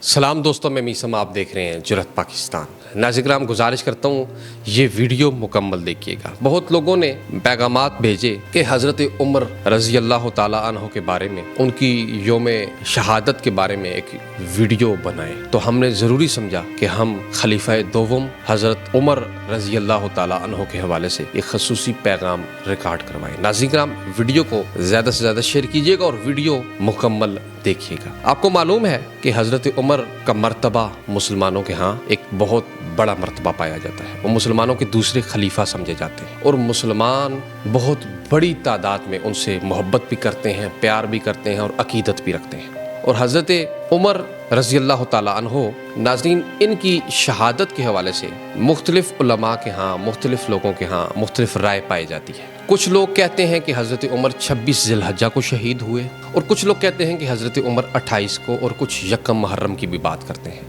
सलाम दोस्तों, मैं मीसम, आप देख रहे हैं जुरत पाकिस्तान। नाज़रीन किराम, गुजारिश करता हूँ ये वीडियो मुकम्मल देखिएगा। बहुत लोगों ने पैगामात भेजे कि हज़रत उमर रज़ी अल्लाह ताला अन्हो के बारे में, उनकी योम शहादत के बारे में एक वीडियो बनाए। तो हमने ज़रूरी समझा कि हम खलीफा दोवम हज़रत उमर रज़ी अल्लाह ताला अन्हो के हवाले से एक खसूसी पैगाम रिकॉर्ड करवाएं। नाज़रीन किराम, वीडियो को ज़्यादा से ज़्यादा शेयर कीजिएगा और वीडियो मुकम्मल देखिएगा। आपको मालूम है कि हज़रत उमर का मर्तबा मुसलमानों के यहाँ एक बहुत बड़ा मर्तबा पाया जाता है। वो मुसलमानों के दूसरे खलीफा समझे जाते हैं और मुसलमान बहुत बड़ी तादाद में उनसे मोहब्बत भी करते हैं, प्यार भी करते हैं और अकीदत भी रखते हैं। और हज़रत उमर रज़ी अल्लाह ताला अन्हो, नाज़रीन, इनकी शहादत के हवाले से मुख्तलिफ़ उलमा के यहाँ, मुख्तलिफ़ लोगों के यहाँ मुख्तलिफ़ राय पाई जाती है। कुछ लोग कहते हैं कि हज़रत उमर 26 ज़िलहज्जा को शहीद हुए और कुछ लोग कहते हैं कि हज़रत उमर 28 को, और कुछ यकम मुहर्रम की भी बात करते हैं।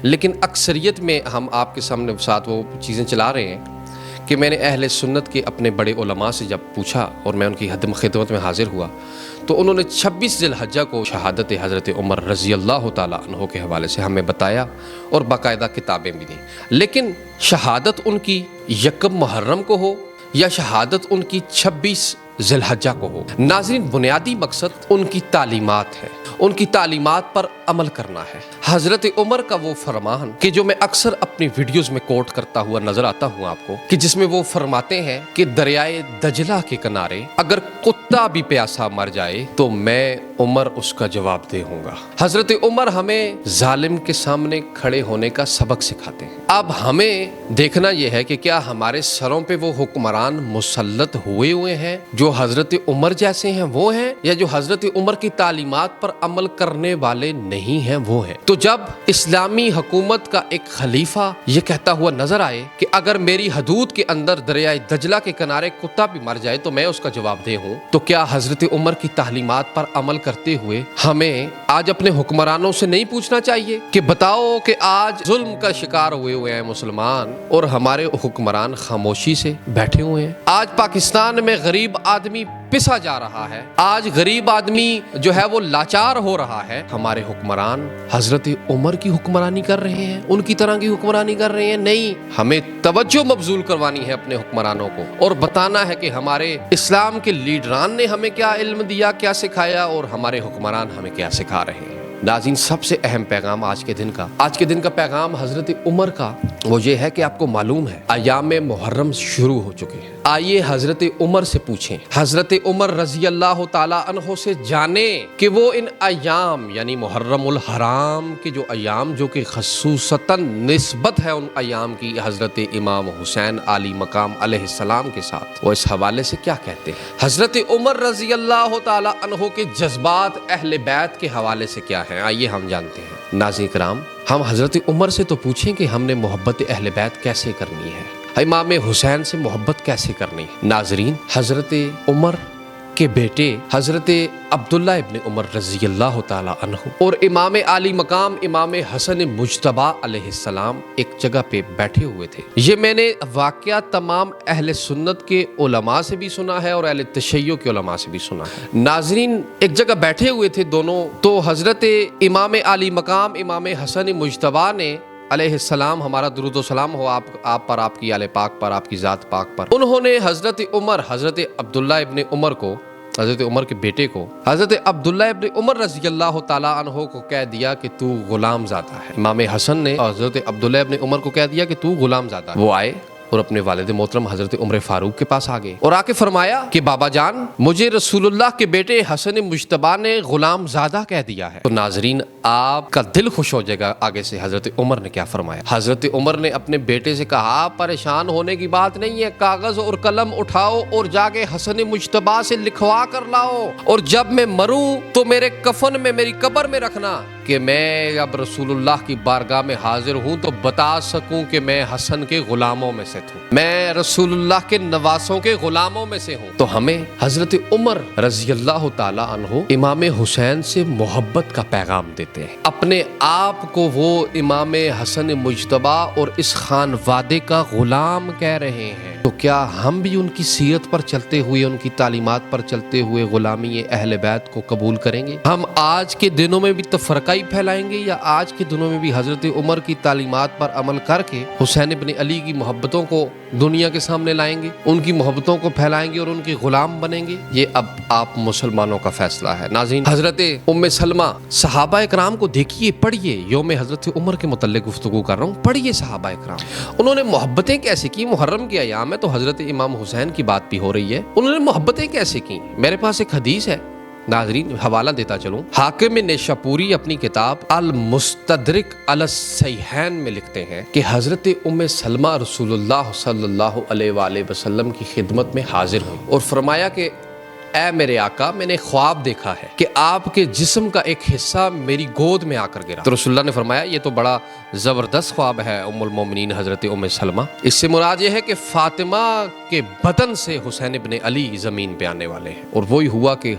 लेकिन अक्सरियत में हम आपके सामने साथ वो चीज़ें चला रहे हैं कि मैंने अहले सुन्नत के अपने बड़े उलमा से जब पूछा और मैं उनकी खिदमत में हाजिर हुआ तो उन्होंने 26 ज़िलहज्जा को शहादत हज़रत उमर रज़ी अल्लाह ताला अन्हो के हवाले से हमें बताया और बाकायदा किताबें भी दी। लेकिन शहादत उनकी यकम मुहर्रम को हो या शहादत उनकी 26 ज़िलहज्जा को हो, नाज़रीन, बुनियादी मकसद उनकी तालीमात है, उनकी तालीमात पर अमल करना है। हज़रत उमर का वो फरमान कि जो मैं अक्सर अपनी वीडियोस में कोट करता हुआ नजर आता हूँ आपको, कि जिसमें वो फरमाते हैं कि दरियाए दजला के किनारे अगर कुत्ता भी प्यासा मर जाए तो मैं उमर उसका जवाब दे दूंगा। हज़रत उमर हमें जालिम के सामने खड़े होने का सबक सिखाते हैं। अब हमें देखना यह है कि क्या हमारे सरों पे वो हुक्मरान मुसल्लत हुए हैं जो हज़रत उमर जैसे हैं वो हैं, या जो हज़रत उमर की तालीमात पर अमल करने वाले नहीं हैं वो हैं। तो जब इस्लामी हुकूमत का एक खलीफा ये कहता हुआ नजर आए कि अगर मेरी हदूद के अंदर दरियाए दजला के किनारे कुत्ता भी मर जाए तो मैं उसका जवाब दे हूँ, तो क्या हज़रत उमर की तालीमात पर अमल करते हुए हमें आज अपने हुक्मरानों से नहीं पूछना चाहिए कि बताओ कि आज जुल्म का शिकार हुए हैं मुसलमान और हमारे हुक्मरान खामोशी से बैठे हुए हैं। आज पाकिस्तान में गरीब आदमी पिसा जा रहा है, आज गरीब आदमी जो है वो लाचार हो रहा है। हमारे हुक्मरान हज़रत उमर की हुक्मरानी कर रहे हैं, उनकी तरह की हुक्मरानी कर रहे हैं? नहीं, हमें तवज्जो मबजूल करवानी है अपने हुक्मरानों को और बताना है कि हमारे इस्लाम के लीडरान ने हमें क्या इल्म दिया, क्या सिखाया और हमारे हुक्मरान हमें क्या सिखा रहे हैं। नाज़रीन, सबसे अहम पैगाम आज के दिन का पैगाम हज़रत उमर का वो ये है कि आपको मालूम है अयाम मुहर्रम शुरू हो चुके हैं। आइए हज़रत उमर से पूछें, हज़रत उमर रज़ी अल्लाह ताला अन्हो से जाने कि वो इन अयाम यानी मुहर्रमुल हराम के जो अयाम जो कि खसूसतन निस्बत है उन अयाम की हज़रत इमाम हुसैन आली मकाम अलैहिस्सलाम के साथ, वो इस हवाले से क्या कहते हैं। हज़रत उमर रज़ी अल्लाह ताला अन्हो के जज्बात अहले बैत के हवाले से क्या है, आइए हम जानते हैं। नाज़रीन किराम, हम हज़रत उमर से तो पूछें कि हमने मोहब्बत अहले बैत कैसे करनी है, इमाम हुसैन से मोहब्बत कैसे करनी है। नाज़रीन, हज़रत उमर के बेटे हज़रत अब्दुल्ला इब्न उमर रज़ी अल्लाह ताला अन्हु और इमाम आली मकाम इमाम हसन मुज्तबा अलैहिस्सलाम एक जगह पे बैठे हुए थे। ये मैंने वाक़या तमाम अहले सुन्नत के उलमा से भी सुना है और अहले तशय्यो के उलमा से भी सुना है। नाज़रीन, एक जगह बैठे हुए थे दोनों, तो हज़रत इमाम आली मकाम इमाम हसन मुज्तबा ने अलैहिस्सलाम, हमारा दुरूद व सलाम हो आप पर, आपकी आले पाक पर, आपकी ज़ात पाक पर, उन्होंने हज़रत उमर, हज़रत अब्दुल्ला इब्न उमर को, हज़रत उमर के बेटे को, हज़रत अब्दुल्ला इब्न उमर रज़ी अल्लाह ताला अन्हो को कह दिया कि तू गुलाम ज़ादा है। इमाम हसन ने हज़रत अब्दुल्ला इब्न उमर को कह दिया कि तू गुलाम ज़ादा है। वो आए और अपने वालिद मोहतरम हज़रत उमर फारूक के पास आ गए और आके फरमाया कि बाबा जान, मुझे रसूलुल्लाह के बेटे हसन मुज्तबा ने गुलाम ज़ादा कह दिया है। तो नाज़रीन, आपका दिल खुश हो जाएगा आगे से हज़रत उमर ने क्या फरमाया। हज़रत उमर ने अपने बेटे से कहा, परेशान होने की बात नहीं है, कागज़ और कलम उठाओ और जाके हसन मुज्तबा से लिखवा कर लाओ और जब मैं मरूं तो मेरे कफन में, मेरी कब्र में रखना कि मैं अब रसूलुल्लाह की बारगाह में हाजिर हूँ तो बता सकूं कि मैं हसन के गुलामों में से हूँ, मैं रसूलुल्लाह के नवासों के गुलामों में से हूँ। तो हमें हज़रत उमर रज़ी अल्लाह ताला अन्हो इमाम हुसैन से मोहब्बत का पैगाम देते हैं। अपने आप को वो इमाम हसन मुज्तबा और इस खानवादे का गुलाम कह रहे हैं। तो क्या हम भी उनकी सीरत पर चलते हुए, उनकी तालीमात पर चलते हुए गुलामी अहले बैत को कबूल करेंगे? हम आज के दिनों में भी तफरका ही फैलाएंगे या आज के दिनों में भी हजरत उमर की तालीमात पर अमल करके हुसैन इब्न अली की मोहब्बतों को दुनिया के सामने लाएंगे, उनकी मोहब्बतों को फैलाएंगे और उनके गुलाम बनेंगे? ये अब आप मुसलमानों का फैसला है। नाज़रीन, हजरत उम्मे सलमा, सहाबा इकराम को देखिए, पढ़िए। यौम हजरत उमर के मुतल्लिक गुफ्तगू कर रहा हूँ, पढ़िए सहाबा इकराम। उन्होंने मोहब्बतें कैसे की? मुहर्रम के अयाम है तो हजरत इमाम हुसैन की बात भी हो रही है, उन्होंने मोहब्बतें कैसे की? मेरे पास एक हदीस है, नाज़रीन हवाला देता चलूं। हाकिम नेशापुरी अपनी किताब अल मुस्तदरिक अल सहीहैन में लिखते हैं कि हजरत उम्मे सलमा रसूलुल्लाह सल्लल्लाहु अलैहि वसल्लम की खिदमत में हाजिर हुई और फरमाया कि ऐ मेरे आका, मैंने ख्वाब देखा है कि आपके जिस्म का एक हिस्सा मेरी गोद में आकर गिरा। तो रसूलुल्लाह ने फरमाया ये तो बड़ा जबरदस्त ख्वाब है उम्मुल मोमिनीन हजरत उम्मे सलमा। इससे मुराद ये है कि फातिमा के बदन से हुसैन इब्न अली जमीन पे आने वाले हैं। और वही हुआ कि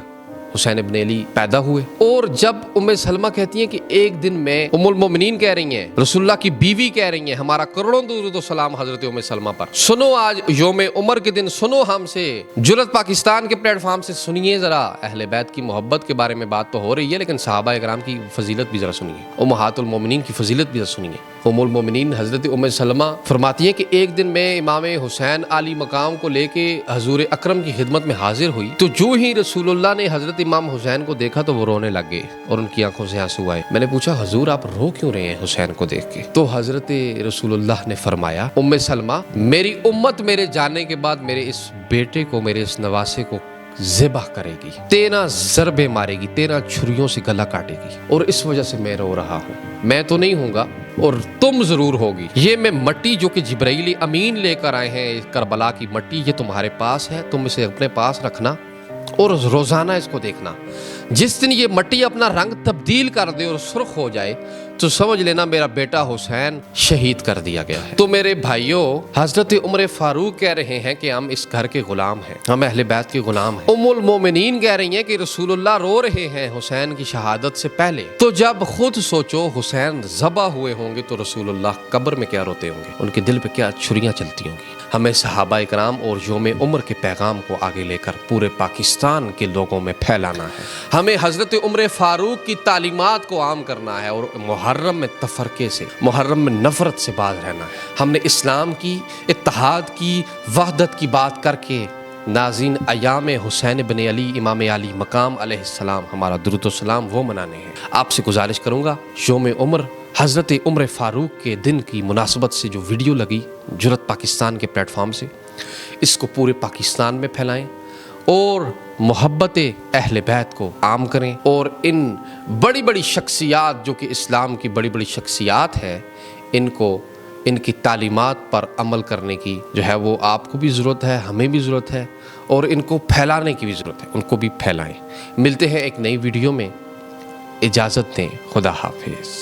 हुसैन इब्न अली पैदा हुए। और जब उम्मे सलमा कहती हैं कि एक दिन में, उम्मुल मोमिनीन कह रही हैं, रसूलुल्लाह की बीवी कह रही हैं, हमारा करोड़ों दुरूद व सलाम हजरत उम्मे सलमा पर, सुनो आज यौम उमर के दिन सुनो हमसे, जुरत पाकिस्तान के प्लेटफॉर्म से सुनिए जरा। अहले बैत की मोहब्बत के बारे में बात तो हो रही है, लेकिन सहाबा इकराम की फजीलत भी जरा सुनिए, उम्महातुल मोमिनीन की फजीलत भी जरा सुनिए। उम्मुल मोमिनीन हजरत उम्मे सलमा फरमाती हैं कि एक दिन मैं इमाम हुसैन आली मकाम को लेके हजूर अकरम की खिदमत में हाजिर हुई तो जो ही रसूलुल्लाह ने हजरत इमाम हुसैन को देखा तो वो रोने लग गए और उनकी आंखों से आंसू आए। मैंने पूछा, हुजूर आप रो क्यों रहे हैं हुसैन को देख के? तो हजरत रसूलुल्लाह ने फरमाया, उम्मे सलमा, मेरी उम्मत मेरे जाने के बाद मेरे इस बेटे को, मेरे इस नवासे को ज़िबह करेगी, 13 ज़रबे मारेगी, 13 छुरियों से गला काटेगी, और इस वजह से मैं रो रहा हूँ। मैं तो नहीं हूँगा और तुम जरूर होगी। ये मैं मट्टी जो कि जिब्राइल अमीन लेकर आए हैं, करबला की मट्टी, ये तुम्हारे पास है, तुम इसे अपने पास रखना और रोजाना इसको देखना। जिस दिन ये मट्टी अपना रंग तब्दील कर दे और सुर्ख हो जाए तो समझ लेना मेरा बेटा हुसैन शहीद कर दिया गया है। तो मेरे भाइयों, हजरत उमर फारूक कह रहे हैं कि हम इस घर के गुलाम हैं, हम अहले बैत के गुलाम हैं। उम्मुल मोमिनीन कह रही हैं कि रसूलुल्लाह रो रहे हैं हुसैन की शहादत से पहले। तो जब खुद सोचो हुसैन ज़बा हुए होंगे तो रसूलुल्लाह कब्र में क्या रोते होंगे, उनके दिल पे क्या छुरियां चलती होंगी। हमें सहाबा इकराम और यौम उमर के पैगाम को आगे लेकर पूरे पाकिस्तान के लोगों में फैलाना है। हमें हजरत उमर फारूक की तालीमात को आम करना है और मुहर्रम में तफरके से, मुहर्रम में नफरत से बाज रहना है। हमने इस्लाम की, इत्तेहाद की, वहदत की बात करके नाज़रीन अयाम हुसैन इब्न अली इमाम अली मकाम अलैहिस्सलाम, हमारा दुरूद सलाम वो मनाने हैं। आपसे गुजारिश करूँगा, यौम उमर हज़रत उमर फ़ारूक के दिन की मुनासबत से जो वीडियो लगी जुरत पाकिस्तान के प्लेटफॉर्म से, इसको पूरे पाकिस्तान में फैलाएं और मोहब्बत अहले बैत को आम करें। और इन बड़ी बड़ी शख्सियात जो कि इस्लाम की बड़ी बड़ी शख्सियात है, इनको, इनकी तालीमात पर अमल करने की जो है वो आपको भी ज़रूरत है, हमें भी ज़रूरत है, और इनको फैलाने की भी ज़रूरत है, उनको भी फैलाएं। मिलते हैं एक नई वीडियो में, इजाज़त दें, खुदा हाफिज़।